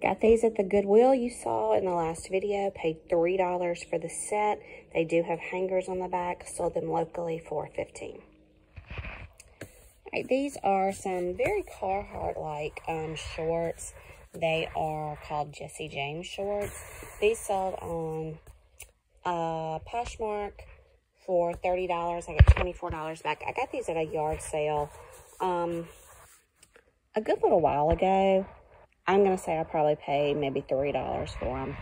Got these at the Goodwill you saw in the last video. Paid $3 for the set. They do have hangers on the back. Sold them locally for $15. Alright, these are some very Carhartt-like shorts. They are called Jesse James shorts. These sold on Poshmark for $30. I got $24 back. I got these at a yard sale a good little while ago. I'm going to say I probably paid maybe $3 for them.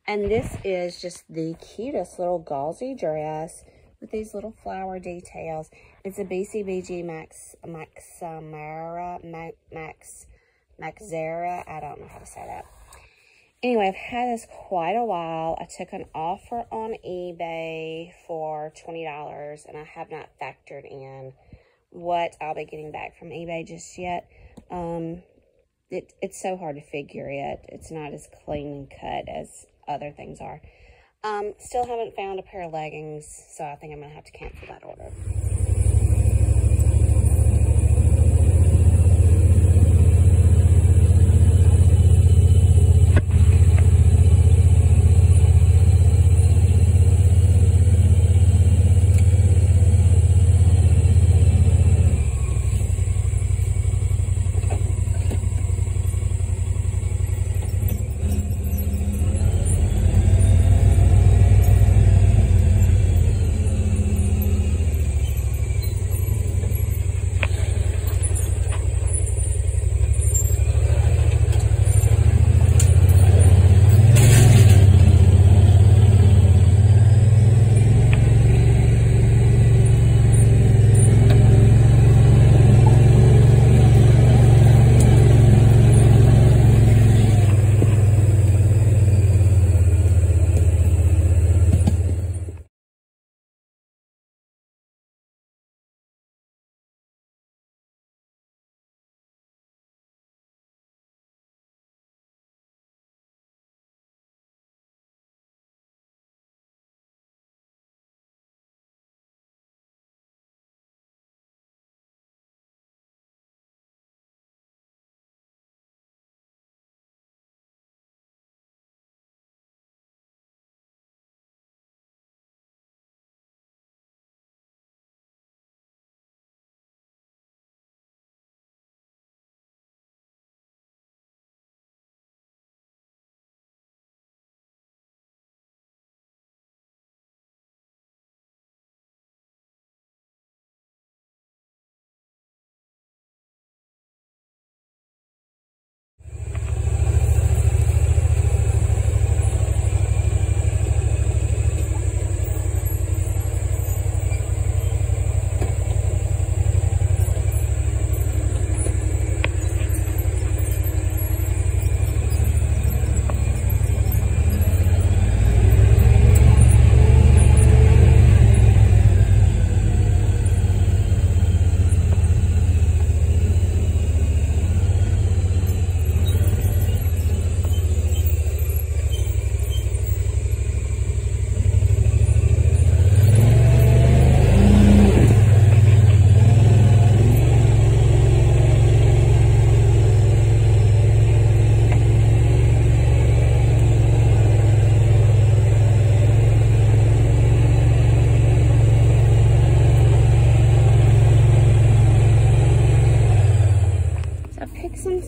And this is just the cutest little gauzy dress with these little flower details. It's a BCBG Maxera. I don't know how to say that. Anyway, I've had this quite a while. I took an offer on eBay for $20, and I have not factored in what I'll be getting back from eBay just yet. It's so hard to figure it. It's not as clean and cut as other things are. Still haven't found a pair of leggings, so I think I'm going to have to cancel that order.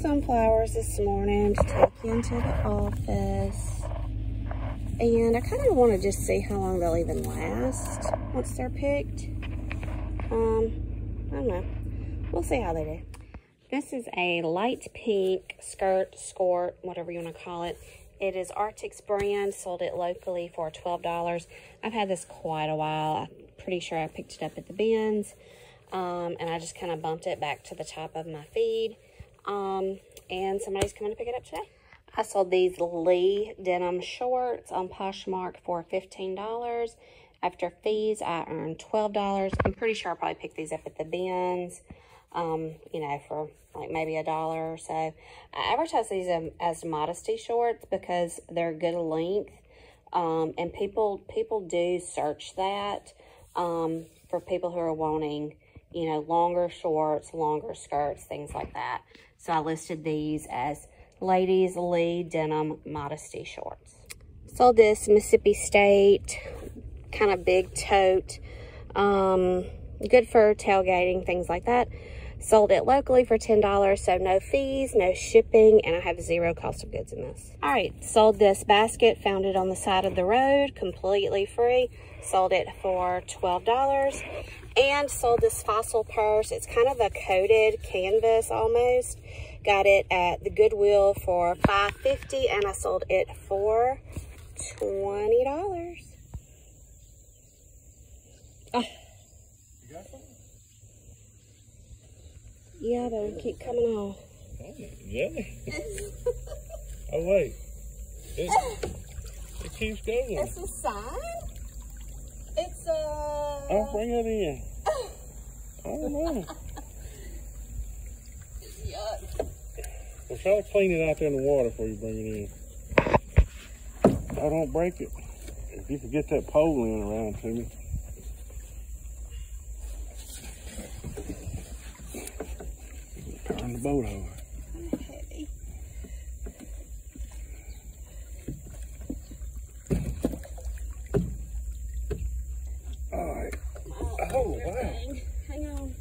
Sunflowers this morning to take into the office, and I kind of want to just see how long they'll even last once they're picked. I don't know, we'll see how they do. This is a light pink skirt, skort, whatever you want to call it. It is Arctic's brand, sold it locally for $12. I've had this quite a while. I'm pretty sure I picked it up at the bins, and I just kind of bumped it back to the top of my feed. And somebody's coming to pick it up today. I sold these Lee denim shorts on Poshmark for $15. After fees, I earned $12. I'm pretty sure I probably picked these up at the bins, you know, for like maybe $1 or so. I advertise these as modesty shorts because they're good length, and people do search that for people who are wanting, you know, longer shorts, longer skirts, things like that. So I listed these as ladies Lee denim modesty shorts. Sold this Mississippi State kind of big tote. Good for tailgating, things like that. Sold it locally for $10, so no fees, no shipping, and I have 0 cost of goods in this. All right, sold this basket, found it on the side of the road, completely free. Sold it for $12. And sold this Fossil purse. It's kind of a coated canvas almost. Got it at the Goodwill for $5.50, and I sold it for $20. Oh. You got something? Yeah, but it'll keep coming off. Oh, jelly. Oh, wait. It keeps going. It's a sign? It's a... I'll bring it in. Oh, no. Yuck. Well, try to clean it out there in the water before you bring it in. I don't break it. If you could get that pole in around to me. Turn the boat over. Heavy. All right. Oh, wow. Hang on.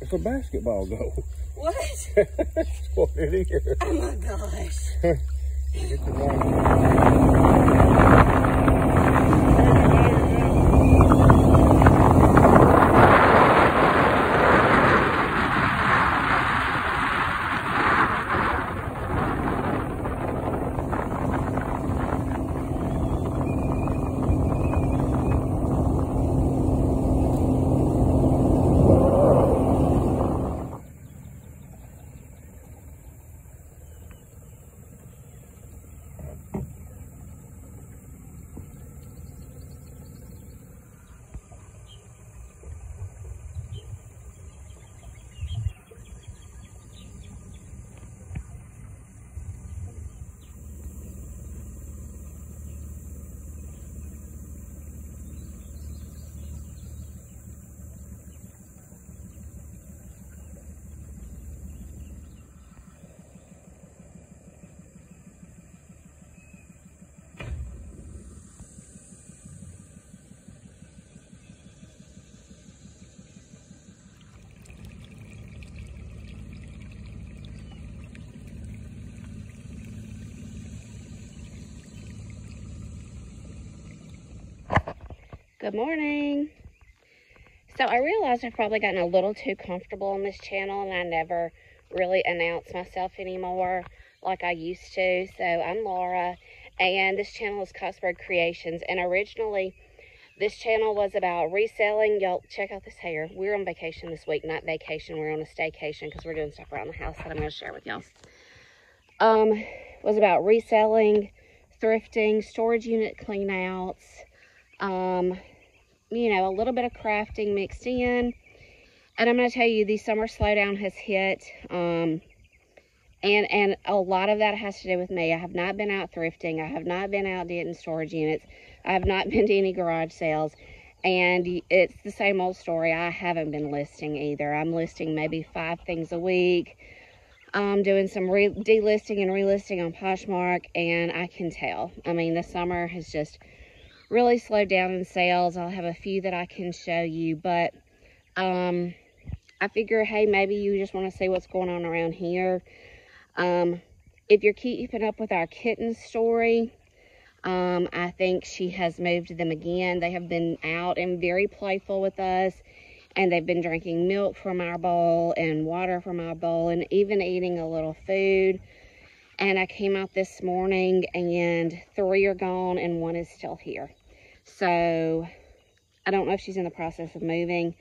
It's a basketball goal. What? That's what it is. Oh my gosh. Get the water. Good morning. So I realized I've probably gotten a little too comfortable on this channel, and I never really announce myself anymore like I used to. So I'm Laura, and this channel is Cotsburg Creations, and originally this channel was about reselling. Y'all check out this hair. We're on vacation this week, not vacation. We're on a staycation because we're doing stuff around the house that I'm going to share with y'all. Was about reselling, thrifting, storage unit clean outs, you know, a little bit of crafting mixed in. And I'm going to tell you, the summer slowdown has hit, and a lot of that has to do with me. I have not been out thrifting. I have not been out getting storage units. I have not been to any garage sales, and it's the same old story. I haven't been listing either. I'm listing maybe 5 things a week. Doing some delisting and relisting on Poshmark, and I can tell. I mean, the summer has just really slowed down in sales. I'll have a few that I can show you, but I figure, hey, maybe you just want to see what's going on around here. If you're keeping up with our kitten story, I think she has moved them again. They have been out and very playful with us, and they've been drinking milk from our bowl and water from our bowl, and even eating a little food. And I came out this morning, and 3 are gone and 1 is still here. So I don't know if she's in the process of moving.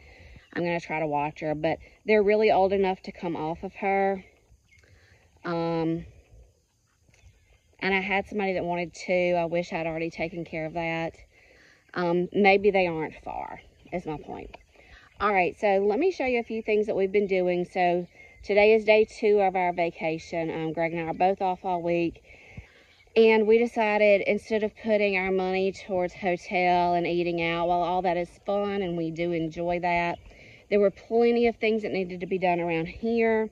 I'm going to try to watch her, but they're really old enough to come off of her. And I had somebody that wanted 2. I wish I'd already taken care of that. Maybe they aren't far, is my point. All right, so let me show you a few things that we've been doing. So today is day 2 of our vacation. Greg and I are both off all week. And we decided, instead of putting our money towards hotel and eating out, while all that is fun and we do enjoy that, There were plenty of things that needed to be done around here,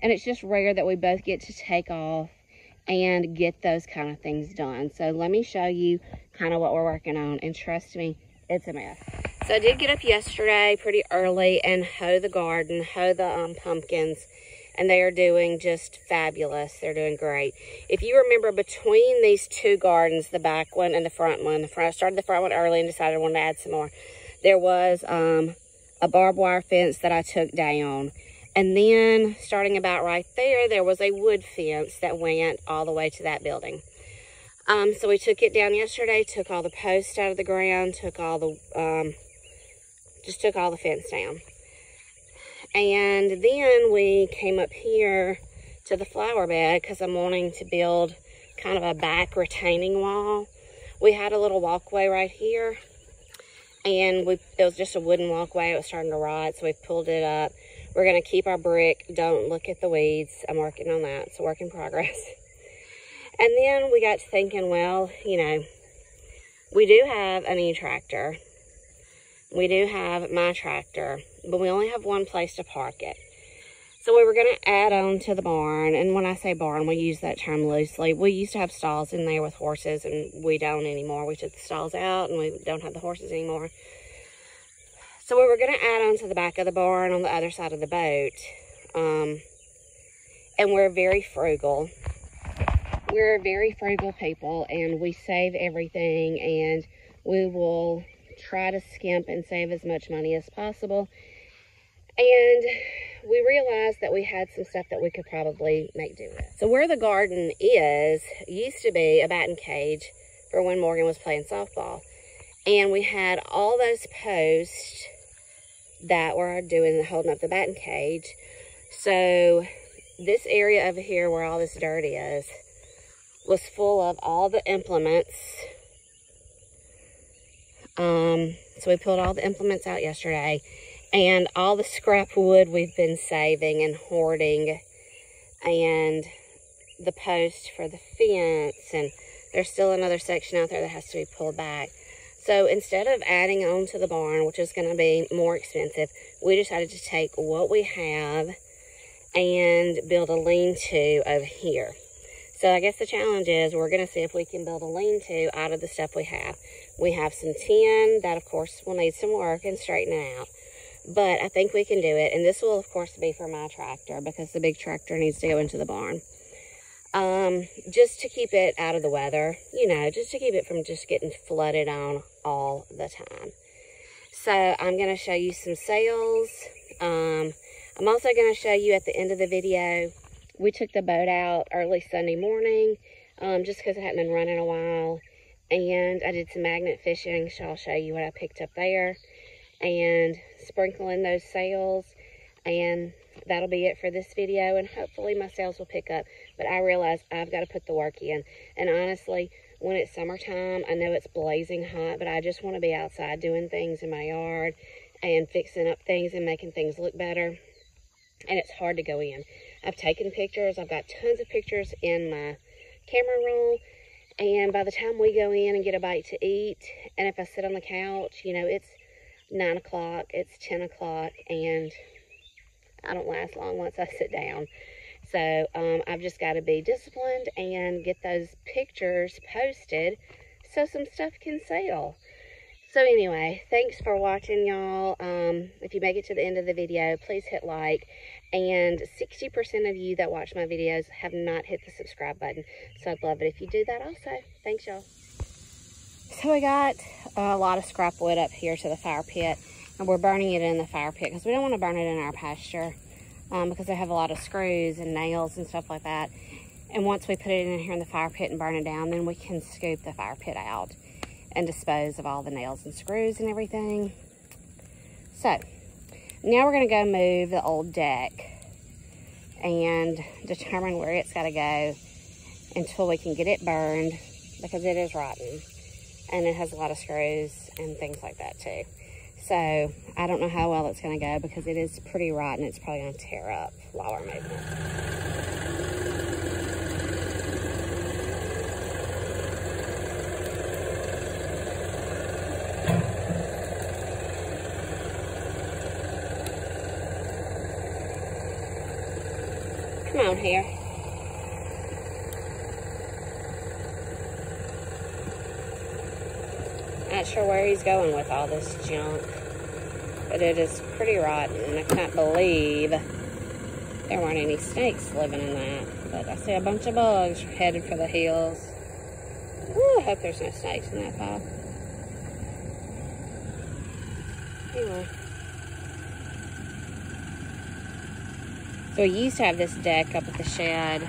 and it's just rare that we both get to take off and get those kind of things done. So let me show you kind of what we're working on, and trust me, it's a mess. So I did get up yesterday pretty early and hoe the garden, hoe the pumpkins, and they are doing just fabulous. They're doing great. If you remember, between these two gardens, the back one and the front one, I started the front one early and decided I wanted to add some more. There was a barbed wire fence that I took down. And then, starting about right there, there was a wood fence that went all the way to that building. So we took it down yesterday, took all the posts out of the ground, took all the, just took all the fence down. And then we came up here to the flower bed because I'm wanting to build kind of a back retaining wall. We had a little walkway right here, and it was just a wooden walkway. It was starting to rot, so we pulled it up. We're going to keep our brick. Don't look at the weeds. I'm working on that. It's a work in progress. And then we got to thinking, well, you know, we do have a new tractor. We do have my tractor, but we only have one place to park it. So we were going to add on to the barn. And when I say barn, we use that term loosely. We used to have stalls in there with horses, and we don't anymore. We took the stalls out, and we don't have the horses anymore. So we were going to add on to the back of the barn on the other side of the boat. And we're very frugal. We're very frugal people, and we save everything, and we will try to skimp and save as much money as possible. And we realized that we had some stuff that we could probably make do with. So where the garden is, used to be a batting cage for when Morgan was playing softball. And we had all those posts that were holding up the batting cage. So this area over here where all this dirt is was full of all the implements. So we pulled all the implements out yesterday, and all the scrap wood we've been saving and hoarding, and the post for the fence, and there's still another section out there that has to be pulled back. So instead of adding on to the barn, which is going to be more expensive, we decided to take what we have and build a lean-to over here. So I guess the challenge is we're going to see if we can build a lean-to out of the stuff we have. We have some tin that, of course, will need some work and straightening out. But I think we can do it. And this will, of course, be for my tractor because the big tractor needs to go into the barn. Just to keep it out of the weather, you know, just to keep it from just getting flooded on all the time. So I'm going to show you some sales. I'm also going to show you at the end of the video, we took the boat out early Sunday morning, just because it hadn't been running a while. And I did some magnet fishing, so I'll show you what I picked up there. And sprinkling those sales. And that'll be it for this video. And hopefully my sales will pick up. But I realize I've got to put the work in. And honestly, when it's summertime, I know it's blazing hot, but I just want to be outside doing things in my yard and fixing up things and making things look better. And it's hard to go in. I've taken pictures. I've got tons of pictures in my camera roll. And by the time we go in and get a bite to eat, and if I sit on the couch, you know, it's 9 o'clock, it's 10 o'clock, and I don't last long once I sit down. So I've just got to be disciplined and get those pictures posted so some stuff can sell. So anyway, thanks for watching, y'all. If you make it to the end of the video, please hit like. And 60% of you that watch my videos have not hit the subscribe button. So I'd love it if you do that also. Thanks, y'all. So we got a lot of scrap wood up here to the fire pit. And we're burning it in the fire pit because we don't want to burn it in our pasture. Because they have a lot of screws and nails and stuff like that. And once we put it in here in the fire pit and burn it down, then we can scoop the fire pit out and dispose of all the nails and screws and everything. So now we're going to go move the old deck and determine where it's got to go until we can get it burned, because it is rotten and it has a lot of screws and things like that too. So I don't know how well it's going to go because it is pretty rotten. It's probably going to tear up while we're moving it. Come on here. Not sure where he's going with all this junk, but it is pretty rotten, and I can't believe there weren't any snakes living in that. But I see a bunch of bugs headed for the hills. Ooh, I hope there's no snakes in that pile. Anyway. So we used to have this deck up at the shed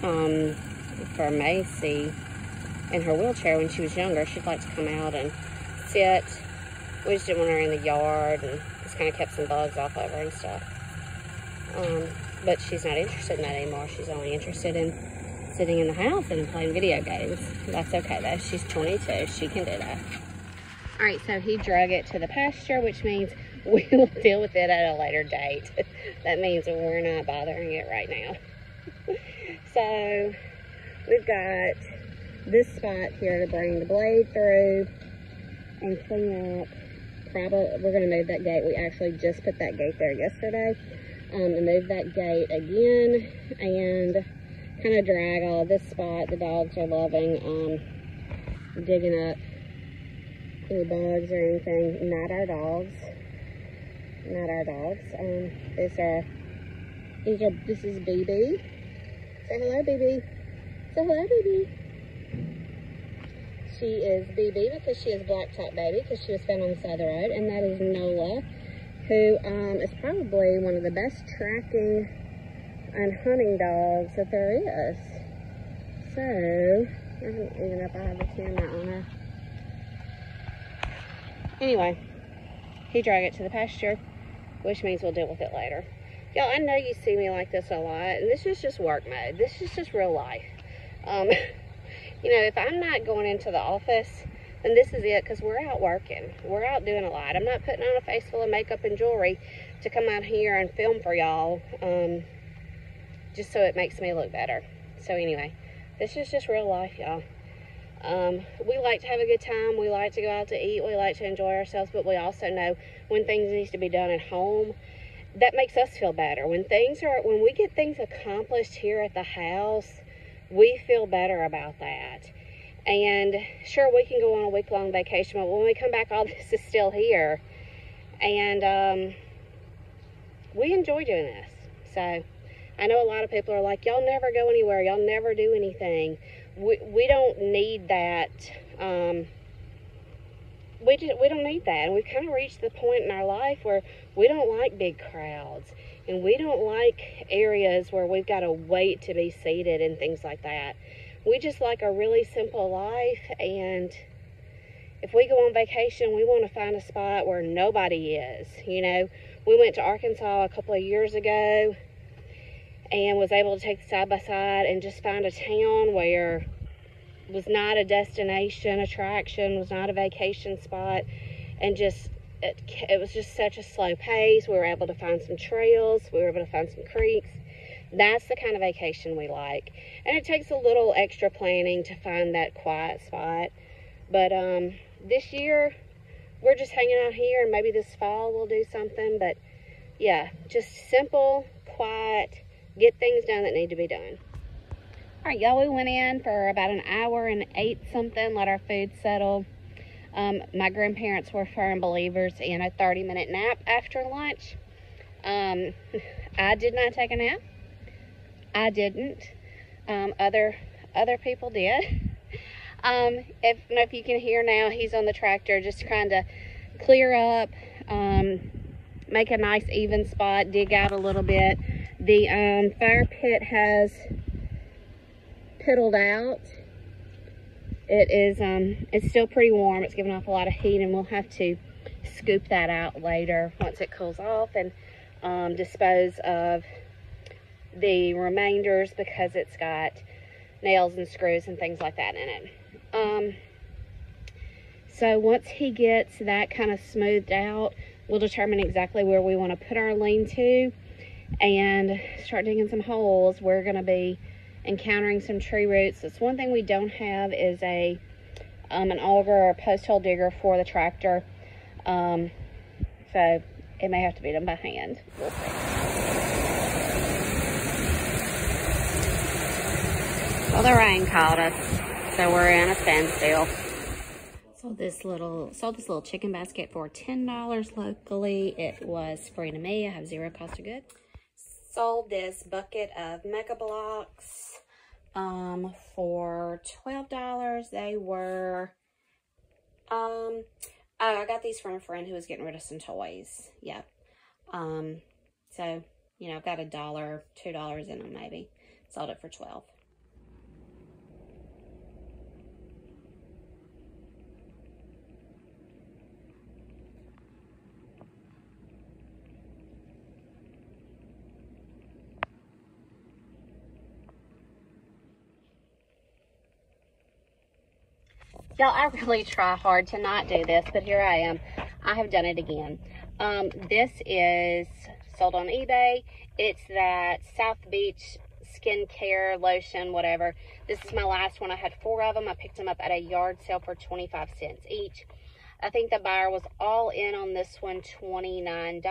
for Macy in her wheelchair when she was younger. She'd like to come out and sit. We just didn't want her in the yard, and just kind of kept some bugs off of her and stuff. But she's not interested in that anymore. She's only interested in sitting in the house and playing video games. That's okay though. She's 22. She can do that. All right, so he drug it to the pasture, which means we will deal with it at a later date. That means we're not bothering it right now. So we've got this spot here to bring the blade through and clean up. Probably we're going to move that gate. We actually just put that gate there yesterday. And move that gate again and kind of drag all this spot. The dogs are loving digging up any bugs or anything. Not our dogs. Not our dogs. This is BB. Say hello, BB. Say hello, BB. She is BB because she is black top baby because she was found on the side of the road. And that is Nola, who is probably one of the best tracking and hunting dogs that there is. So, I don't even know if I have the camera on her. Anyway, he dragged it to the pasture, which means we'll deal with it later. Y'all, I know you see me like this a lot, and this is just work mode. This is just real life. You know, if I'm not going into the office, then this is it, because we're out working. We're out doing a lot. I'm not putting on a face full of makeup and jewelry to come out here and film for y'all, just so it makes me look better. So anyway, this is just real life, y'all. We like to have a good time. We like to go out to eat. We like to enjoy ourselves, but we also know when things need to be done at home, that makes us feel better. When we get things accomplished here at the house, we feel better about that. And sure, we can go on a week-long vacation, but when we come back, all this is still here. And we enjoy doing this. So I know a lot of people are like, y'all never go anywhere. Y'all never do anything. We don't need that. We don't need that. And we've kind of reached the point in our life where we don't like big crowds. And we don't like areas where we've got to wait to be seated and things like that. We just like a really simple life, and if we go on vacation, we want to find a spot where nobody is. You know, we went to Arkansas a couple of years ago and was able to take the side-by-side and just find a town where it was not a destination attraction, was not a vacation spot, and just it was just such a slow pace. We were able to find some trails. We were able to find some creeks. That's the kind of vacation we like. And it takes a little extra planning to find that quiet spot. But this year, we're just hanging out here, and maybe this fall we'll do something. But yeah, just simple, quiet, get things done that need to be done. All right, y'all, we went in for about an hour and ate something, let our food settle. My grandparents were firm believers in a 30-minute nap after lunch. I did not take a nap. I didn't. Other people did. If you can hear now, he's on the tractor just trying to clear up, make a nice even spot, dig out a little bit. The fire pit has piddled out. It is it's still pretty warm. It's giving off a lot of heat, and we'll have to scoop that out later once it cools off and dispose of the remainders, because it's got nails and screws and things like that in it. So once he gets that kind of smoothed out, we'll determine exactly where we want to put our lean-to and start digging some holes. We're going to be encountering some tree roots. That's one thing we don't have is an auger or a post hole digger for the tractor. So it may have to be done by hand. We'll see. Well, the rain caught us, so we're in a standstill. Sold this little chicken basket for $10 locally. It was free to me. I have zero cost of goods. Sold this bucket of Mega Blocks for $12. They were oh, I got these from a friend who was getting rid of some toys. Yep. So, you know, got $1, $2 in them maybe. Sold it for $12. Y'all, I really try hard to not do this, but here I am. I have done it again. This is sold on eBay. It's that South Beach skincare lotion, whatever. This is my last one. I had 4 of them. I picked them up at a yard sale for 25 cents each. I think the buyer was all in on this one, $29.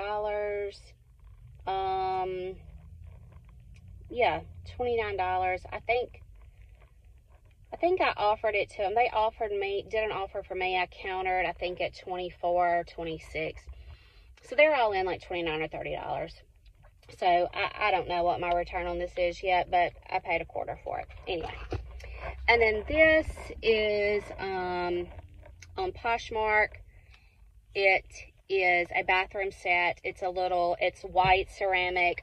Yeah, $29. I think I offered it to them. They did an offer for me. I countered, I think, at $24 or $26. So they're all in like $29 or $30. So I don't know what my return on this is yet, but I paid $25 for it. Anyway. And then this is on Poshmark. It is a bathroom set. It's white ceramic.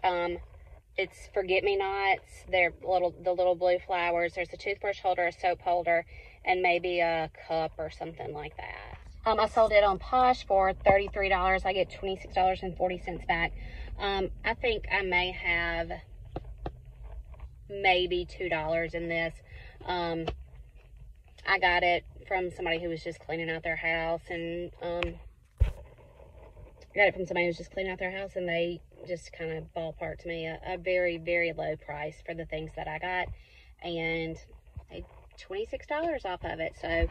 It's forget-me-nots. They're the little blue flowers. There's a toothbrush holder, a soap holder, and maybe a cup or something like that. I sold it on Posh for $33. I get $26.40 back. I think I may have maybe $2 in this. I got it from somebody who was just cleaning out their house, and they just kind of ballparked me a very, very low price for the things that I got, and they $26 off of it. So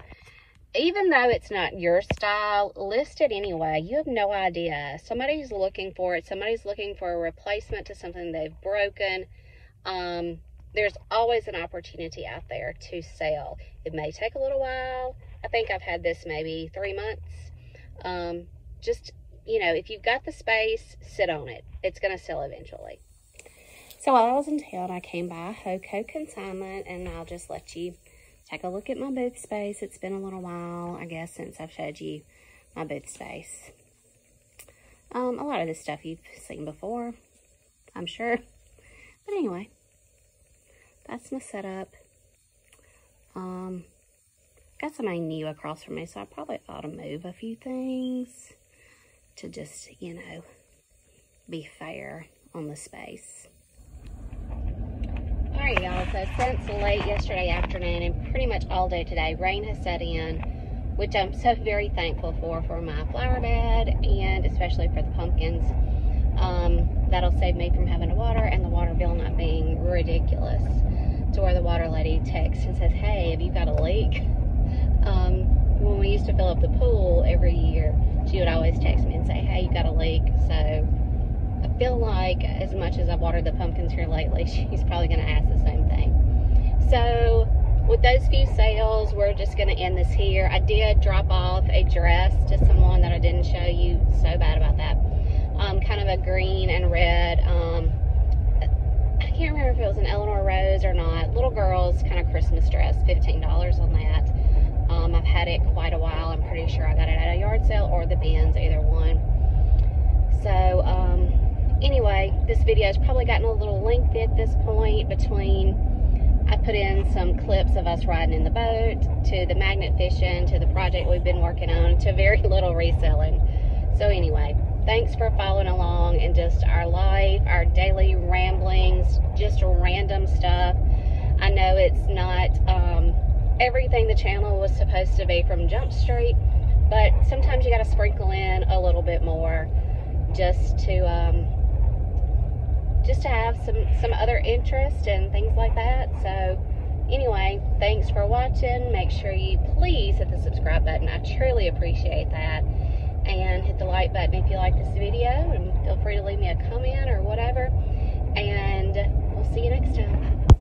even though it's not your style, list it anyway. You have no idea. Somebody's looking for it. Somebody's looking for a replacement to something they've broken. There's always an opportunity out there to sell. It may take a little while. I think I've had this maybe 3 months. Just, you know, if you've got the space, sit on it. It's going to sell eventually. So while I was in town, I came by HoCo Consignment, and I'll just let you take a look at my booth space. It's been a little while, I guess, since I've showed you my booth space. A lot of this stuff you've seen before, I'm sure. But anyway, that's my setup. Got somebody new across from me, so I probably ought to move a few things to just, you know, be fair on the space. Alright, y'all, so since late yesterday afternoon and pretty much all day today, rain has set in, which I'm so very thankful for my flower bed, and especially for the pumpkins. That'll save me from having to water, and the water bill not being ridiculous, to where the water lady texts and says, hey, have you got a leak? When we used to fill up the pool every year, she would always text me and say, hey, you got a leak. So I feel like as much as I've watered the pumpkins here lately, she's probably going to ask the same thing. So with those few sales, we're just going to end this here. I did drop off a dress to someone that I didn't show you. So bad about that. Kind of a green and red. I can't remember if it was an Eleanor Rose or not. Little girl's kind of Christmas dress, $15 on that. I've had it quite a while. I'm pretty sure I got it at a yard sale or the bins, either one. So, anyway, this video has probably gotten a little lengthy at this point. I put in some clips of us riding in the boat, to the magnet fishing, to the project we've been working on, to very little reselling. So anyway, thanks for following along in just our life, our daily ramblings, just random stuff. I know it's not everything the channel was supposed to be from Jump Street, but sometimes you got to sprinkle in a little bit more just to have some other interest and things like that. So anyway, thanks for watching. Make sure you please hit the subscribe button. I truly appreciate that. And hit the like button if you like this video, and feel free to leave me a comment or whatever. And